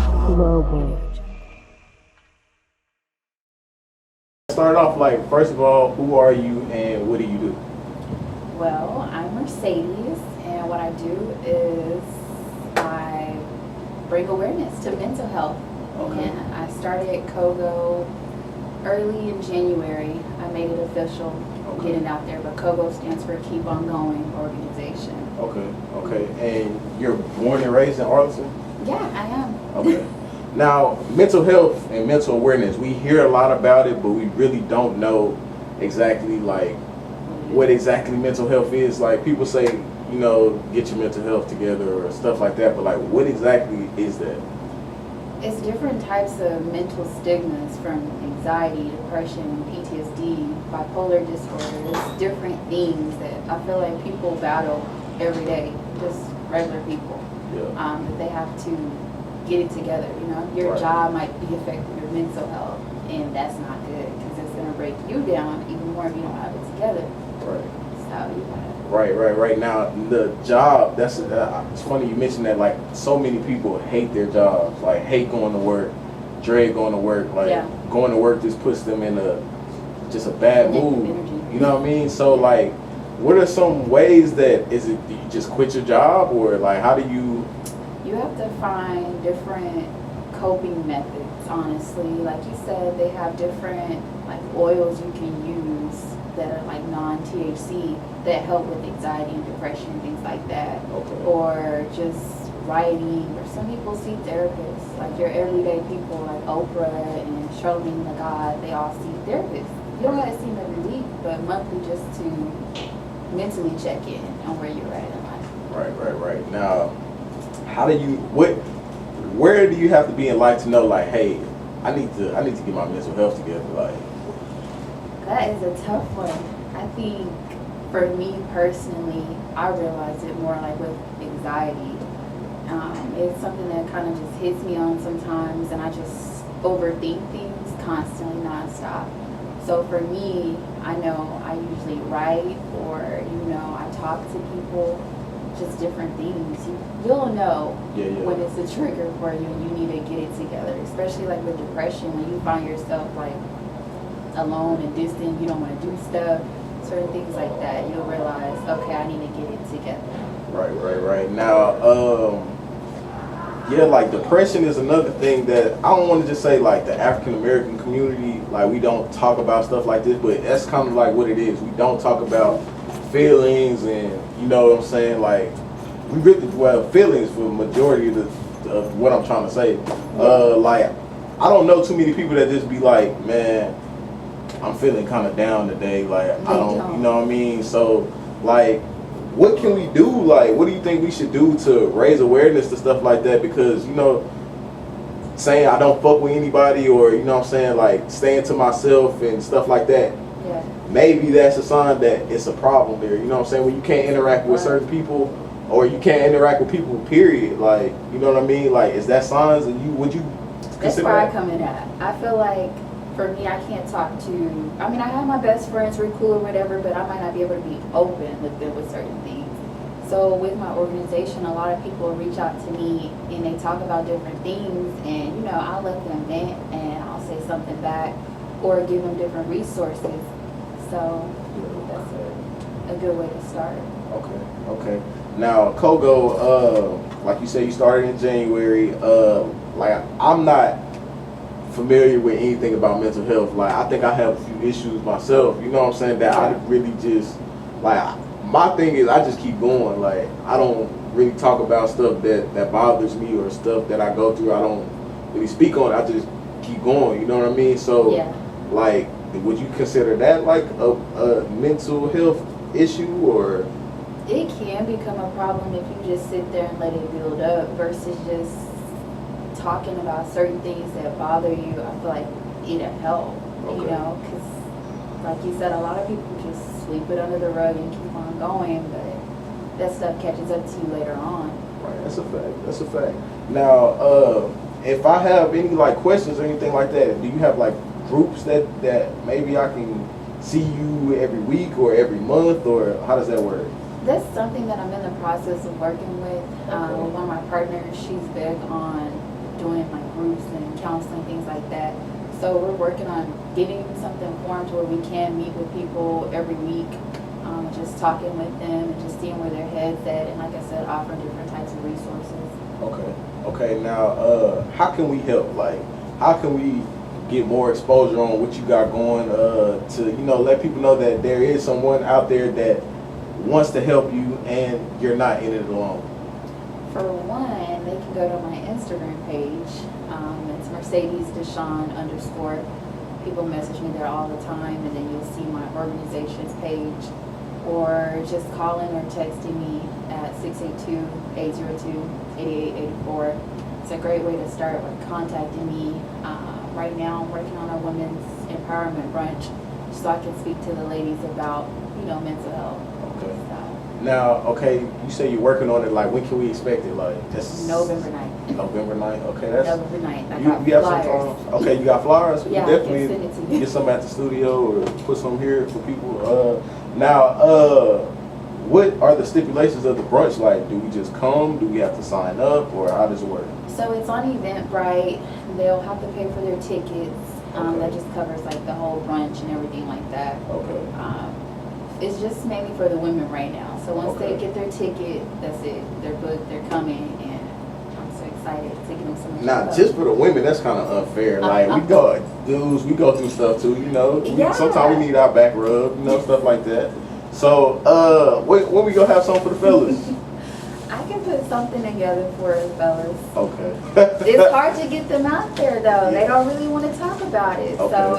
Global. Start off like, first of all, who are you and what do you do? Well, I'm Mercedes, and what I do is I bring awareness to mental health. Okay. And I started K.O.G.O early in January. I made it official, getting out there, but K.O.G.O stands for Keep On Going Organization. Okay. And you're born and raised in Arlington? Yeah, I am. Okay. Now, mental health and mental awareness, we hear a lot about it, but we really don't know exactly like what exactly mental health is. Like people say, get your mental health together or stuff like that, but like what exactly is that? It's different types of mental stigmas, from anxiety, depression, PTSD, bipolar disorders, different things that I feel like people battle every day, just regular people. Yeah. That they have to get it together. Your Right. job might be affecting your mental health, and that's not good because it's going to break you down even more if you don't have it together. Right. So you gotta. Right. Now, the job, it's funny you mentioned that, like, so many people hate their jobs, like, hate going to work, dread going to work, like, Yeah. going to work just puts them in just a bad mood, Energy. you know what I mean? So, like, what are some ways do you just quit your job, or, like, how do you? You have to find different coping methods, honestly. Like you said, they have different like oils you can use that are like non-THC that help with anxiety and depression, things like that. Okay. Or just writing, or some people see therapists, like your everyday people like Oprah and Charlamagne the God, they all see therapists. You don't gotta see them every week, but monthly, just to mentally check in on where you're at in life. Right. Now, where do you have to be in life to know, like, hey, I need to get my mental health together, like? That is a tough one. I think for me personally, I realize it more like with anxiety. It's something that kind of just hits me on sometimes, and I just overthink things constantly, nonstop. So for me, I know I usually write, or I talk to people, just different things. You'll know when it's a trigger for you and you need to get it together, especially like with depression, when you find yourself like alone and distant, you don't want to do stuff, certain things like that, you'll realize, okay, I need to get it together. Right. Now, like depression is another thing that I don't want to just say like the African American community, like we don't talk about stuff like this, but that's kind of like what it is. We don't talk about feelings, and you know what I'm saying, like we really, feelings for the majority of what I'm trying to say. Like I don't know too many people that just be like, man, I'm feeling kind of down today, like I don't, you know what I mean? So like, what can we do? Like, what do you think we should do to raise awareness to stuff like that? Because, saying I don't fuck with anybody, or, what I'm saying, like, staying to myself and stuff like that, maybe that's a sign that it's a problem there. You know what I'm saying? When you can't interact with certain people, or you can't interact with people, period. Like, you know what I mean? Like, is that signs? And would you consider That's where I that? come in at. I feel like, for me, I can't talk to, I have my best friends, we're cool or whatever, but I might not be able to be open with them with certain things. So with my organization, a lot of people reach out to me and they talk about different things, and I'll let them vent and I'll say something back or give them different resources. So that's a good way to start. Okay. Now, K.O.G.O, like you said, you started in January. Like I'm not familiar with anything about mental health. Like I think I have a few issues myself, you know what I'm saying, that I really just, like, my thing is I just keep going. Like I don't really talk about stuff that bothers me or stuff that I go through. I don't really speak on it. I just keep going, you know what I mean? So like, would you consider that like a mental health issue? Or it can become a problem if you just sit there and let it build up versus just talking about certain things that bother you. I feel like it'll help, because like you said, a lot of people just sweep it under the rug and keep on going, but that stuff catches up to you later on. Right, that's a fact. Now, if I have any like questions or anything like that, do you have like groups that maybe I can see you every week or every month, or how does that work? That's something that I'm in the process of working with. One of my partners, she's big on doing like groups and counseling, things like that. So we're working on getting something formed where we can meet with people every week, just talking with them and just seeing where their head's at, and like I said, offering different types of resources. Okay. Now, how can we help? Like, how can we get more exposure on what you got going to, let people know that there is someone out there that wants to help you and you're not in it alone? For one, they can go to my Instagram page. It's Mercedes Deshawn _. People message me there all the time, and then you'll see my organization's page. Or just calling or texting me at 682-802-8884. It's a great way to start with contacting me. Right now I'm working on a women's empowerment brunch so I can speak to the ladies about, mental health. Okay. So, Now, you say you're working on it. Like, when can we expect it? Like, just November 9th. November 9th. Okay, that's November 9th. I you got have flyers. some time. Okay, you got flyers. Yeah, You I can send it to definitely you. get some at the studio or put some here for people. Now, what are the stipulations of the brunch? Like, do we just come? Do we have to sign up, or how does it work? So it's on Eventbrite. They'll have to pay for their tickets. Okay. That just covers like the whole brunch and everything like that. Okay. It's just mainly for the women right now. So once Okay. they get their ticket, that's it. They're booked, they're coming, and I'm so excited to give them so much Now, love. just for the women, that's kind of unfair. Like, we go through stuff too, Yeah. Sometimes we need our back rub, stuff like that. So, when we gonna have something for the fellas? I can put something together for us, fellas. Okay. It's hard to get them out there, though. They don't really want to talk about it. Okay. So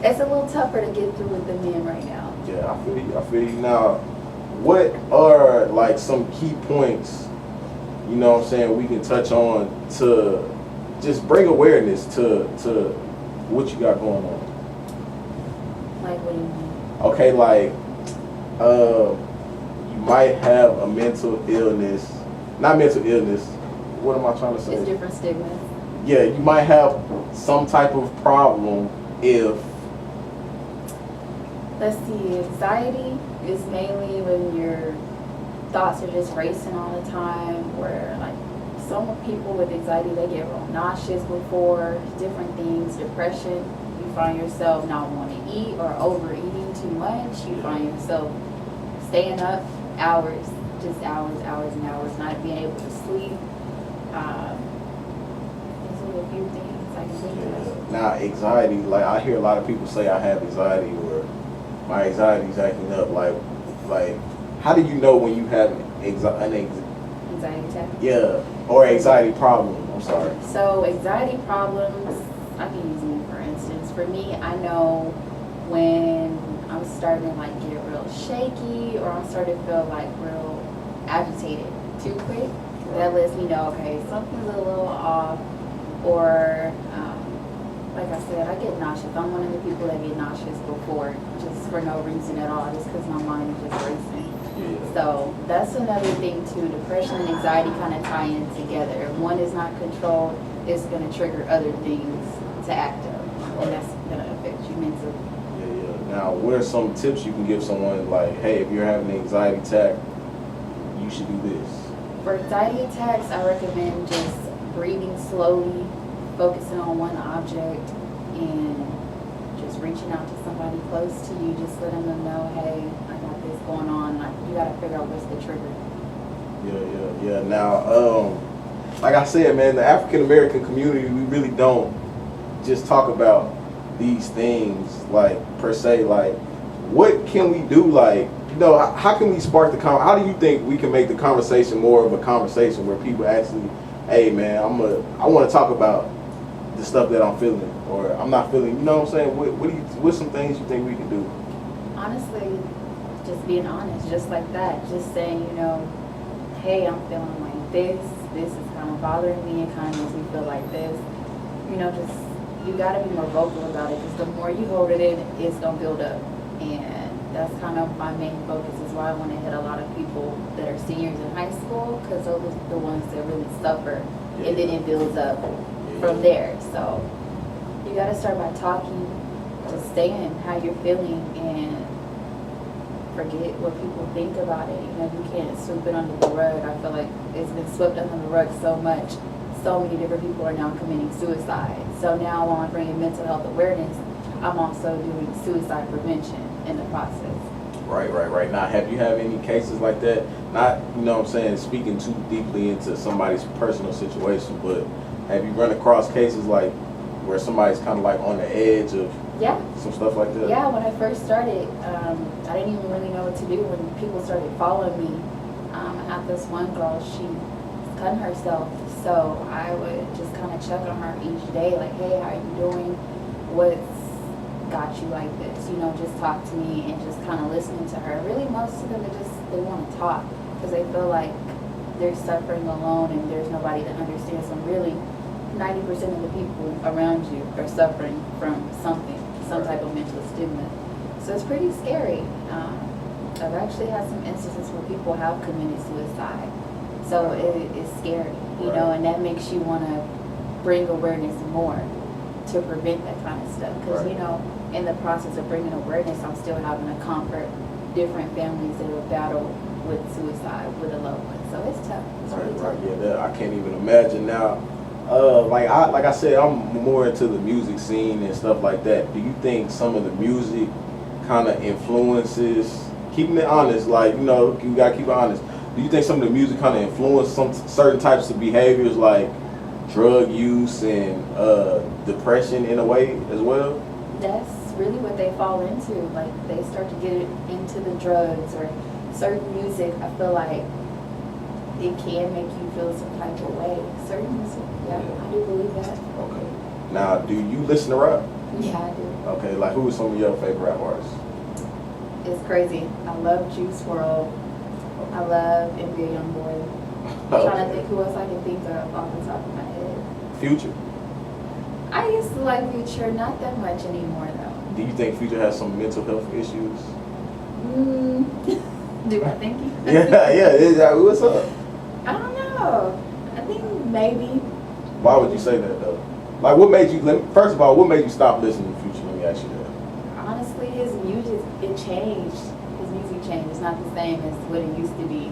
it's a little tougher to get through with the men right now. Yeah, I feel you. Now, what are like some key points, we can touch on to just bring awareness to what you got going on? Like, what do you mean? Okay, like, you might have a mental illness, not mental illness, what am I trying to say? It's different stigmas. Yeah, you might have some type of problem if, Let's see, anxiety is mainly when your thoughts are just racing all the time, where like some people with anxiety, they get real nauseous before different things. Depression, you find yourself not wanting to eat or overeating too much. You find yourself staying up hours, just hours and hours, not being able to sleep. These are a few things I can think of. now anxiety, like I hear a lot of people say I have anxiety or my anxiety is acting up. Like, how do you know when you have an Anxiety attack. yeah, or anxiety problem? I'm sorry. So anxiety problems, I can use me for instance. For me, I know when I'm starting to like get real shaky or I'm starting to feel like real agitated too quick. That lets me know, okay, something's a little off. Or like I said, I get nauseous. I'm one of the people that get nauseous before, just for no reason at all, just because my mind is just racing. Yeah. So that's another thing too. Depression and anxiety kind of tie in together. If one is not controlled, it's going to trigger other things to act up, and that's going to affect you mentally. Yeah. Now, what are some tips you can give someone? Like, hey, if you're having an anxiety attack, you should do this. For anxiety attacks, I recommend just breathing slowly, focusing on one object, and just reaching out to somebody close to you, just letting them know, hey, I got this going on. Like, you got to figure out what's the trigger. Yeah. Now, like I said, man, the African American community, we really don't just talk about these things, like, per se. Like, what can we do? Like, how can we spark the how do you think we can make the conversation more of a conversation where people actually, hey, man, I want to talk about the stuff that I'm feeling or I'm not feeling, you know what I'm saying? What's some things you think we can do? Honestly, just being honest, just like that. Just saying, hey, I'm feeling like this is kind of bothering me, it kind of makes me feel like this. Just, you got to be more vocal about it, because the more you hold it in, it's going to build up. And that's kind of my main focus, is why I want to hit a lot of people that are seniors in high school, because those are the ones that really suffer, and then it builds up from there. So you got to start by talking, just saying how you're feeling, and forget what people think about it. You can't sweep it under the rug. I feel like it's been swept under the rug so much so many different people are now committing suicide. So now while I'm bringing mental health awareness, I'm also doing suicide prevention in the process. Right. Now, have you had any cases like that? Not, you know what I'm saying, speaking too deeply into somebody's personal situation, but have you run across cases like where somebody's kind of like on the edge of some stuff like that? Yeah, when I first started, I didn't even really know what to do when people started following me. I had this one girl, she cutting herself, so I would just kind of check on her each day, like, hey, how are you doing? What's got you like this? You know, just talk to me and just kind of listening to her. Really, most of them, they want to talk because they feel like they're suffering alone and there's nobody that understands them. Really, 90% of the people around you are suffering from something, some type of mental stigma. So it's pretty scary. I've actually had some instances where people have committed suicide. So it's scary, you know, and that makes you want to bring awareness more to prevent that kind of stuff. Because, you know, in the process of bringing awareness, I'm still having to comfort different families that have battled with suicide with a loved one. So it's tough. It's really tough. Yeah, I can't even imagine now. Like I said, I'm more into the music scene and stuff like that. Do you think some of the music kind of influences, keeping it honest, like, you know, you gotta keep it honest. Do you think some of the music kind of influence some certain types of behaviors like drug use and depression in a way as well? That's really what they fall into. Like, they start to get into the drugs or certain music. I feel like it can make you feel some type of way. Certain music, yeah. I do believe that. Okay. Now, do you listen to rap? Yeah, I do. Okay, like who are some of your favorite rap artists? It's crazy. I love Juice WRLD. I love NBA Youngboy. I'm trying to think who else I can think of off the top of my head. Future? I used to like Future, not that much anymore though. Do you think Future has some mental health issues? Do I think he yeah. What's up? I don't know. I think maybe. Why would you say that though? Like, what made you? First of all, what made you stop listening to Future? Let me ask you that. Honestly, his music, it changed. His music changed. It's not the same as what it used to be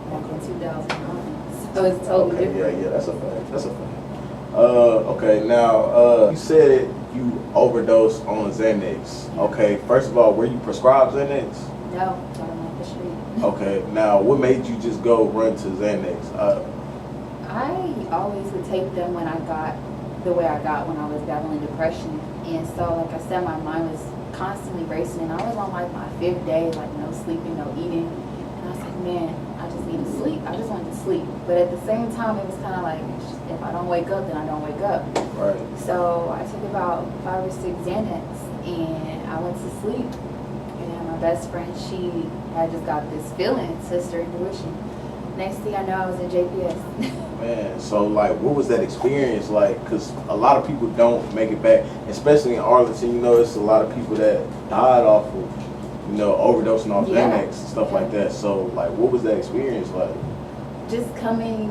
back in 2009. So it's totally different. Yeah, that's a fact. Okay, now you said you overdosed on Xanax. Okay, first of all, were you prescribed Xanax? No, got him off the street. Okay, now what made you just go run to Xanax? I always would take them when I got the way I got when I was battling depression. And so, like I said, my mind was constantly racing, and I was on like my 5th day, like no sleeping, no eating. And I was like, man, I just need to sleep. I just wanted to sleep. But at the same time, it was kind of like, if I don't wake up, then I don't wake up. Right. So I took about 5 or 6 Xanax, and I went to sleep. And my best friend, she had just got this feeling, sister intuition. Next thing I know, I was in JPS. Man, so like, what was that experience like? Because a lot of people don't make it back, especially in Arlington. You know, it's a lot of people that died off of, you know, overdosing off Xanax and stuff like that. So, like, what was that experience like? Just coming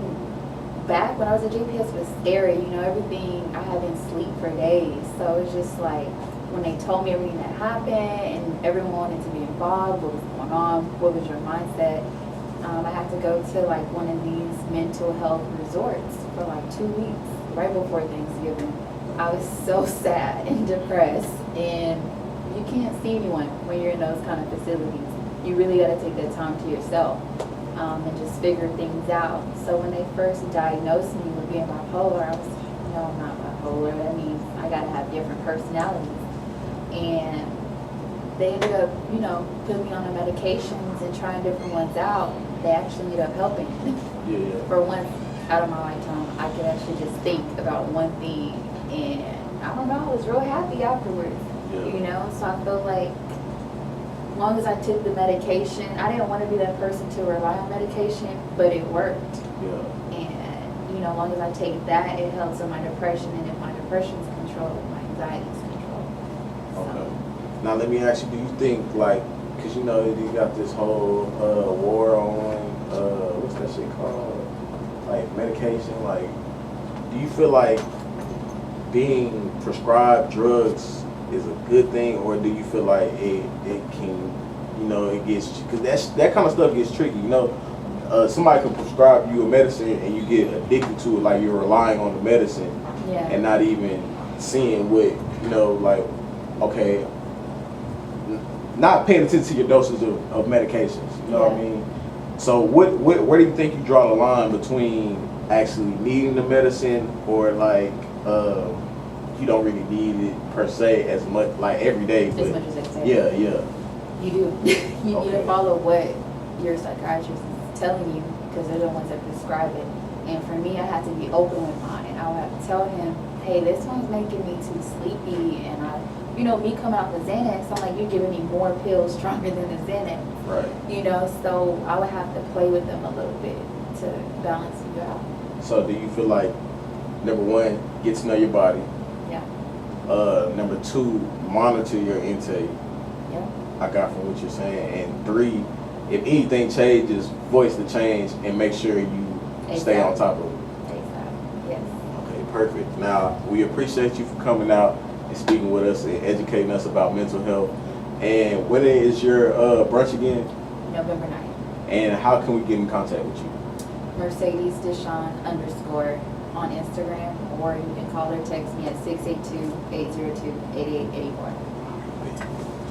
back when I was at JPS was scary. You know, everything, I had been asleep for days. So it was just like, when they told me everything that happened and everyone wanted to be involved, what was going on, what was your mindset? I had to go to like one of these mental health resorts for like 2 weeks right before Thanksgiving. I was so sad and depressed, and you can't see anyone when you're in those kind of facilities. You really got to take that time to yourself and just figure things out. So when they first diagnosed me with being bipolar, I was like, no, I'm not bipolar. That means I got to have different personalities. And they ended up, you know, putting me on the medications and trying different ones out. They actually ended up helping. Yeah. For once out of my lifetime, I could actually just think about one thing, and I don't know, I was real happy afterwards. Yeah. You know, so I feel like as long as I took the medication, I didn't want to be that person to rely on medication, but it worked. Yeah. And you know, as long as I take that, it helps with my depression, and if my depression's controlled, my anxiety's controlled. Okay. Now let me ask you, do you think, like, because you know you got this whole war on what's that shit called, like medication, like, do you feel like being prescribed drugs is a good thing, or do you feel like it can, you know, it gets, because that kind of stuff gets tricky, you know? somebody can prescribe you a medicine and you get addicted to it, like you're relying on the medicine Yeah. and not even seeing what, you know, like, okay, not paying attention to your doses of medications, you know what I mean? So where do you think you draw the line between actually needing the medicine or like you don't really need it per se as much, like every day, As but much as they say. yeah. You do. You need to Okay. follow what your psychiatrist is telling you because they're the ones that prescribe it. And for me, I have to be open with mine. I would have to tell him, hey, this one's making me too sleepy. And me coming out the Xanax, I'm like, you're giving me more pills stronger than the Xanax. Right. So I would have to play with them a little bit to balance you out. So do you feel like, number one, get to know your body. Yeah. Number two, monitor your intake. Yeah. I got from what you're saying. And three, if anything changes, voice the change and make sure you stay on top of it. Exactly. Yes. Okay, perfect. Now, we appreciate you for coming out and speaking with us and educating us about mental health. And when is your brunch again? November 9th. And how can we get in contact with you? Mercedes Deshawn _ on Instagram, or you can call or text me at 682-802-8884.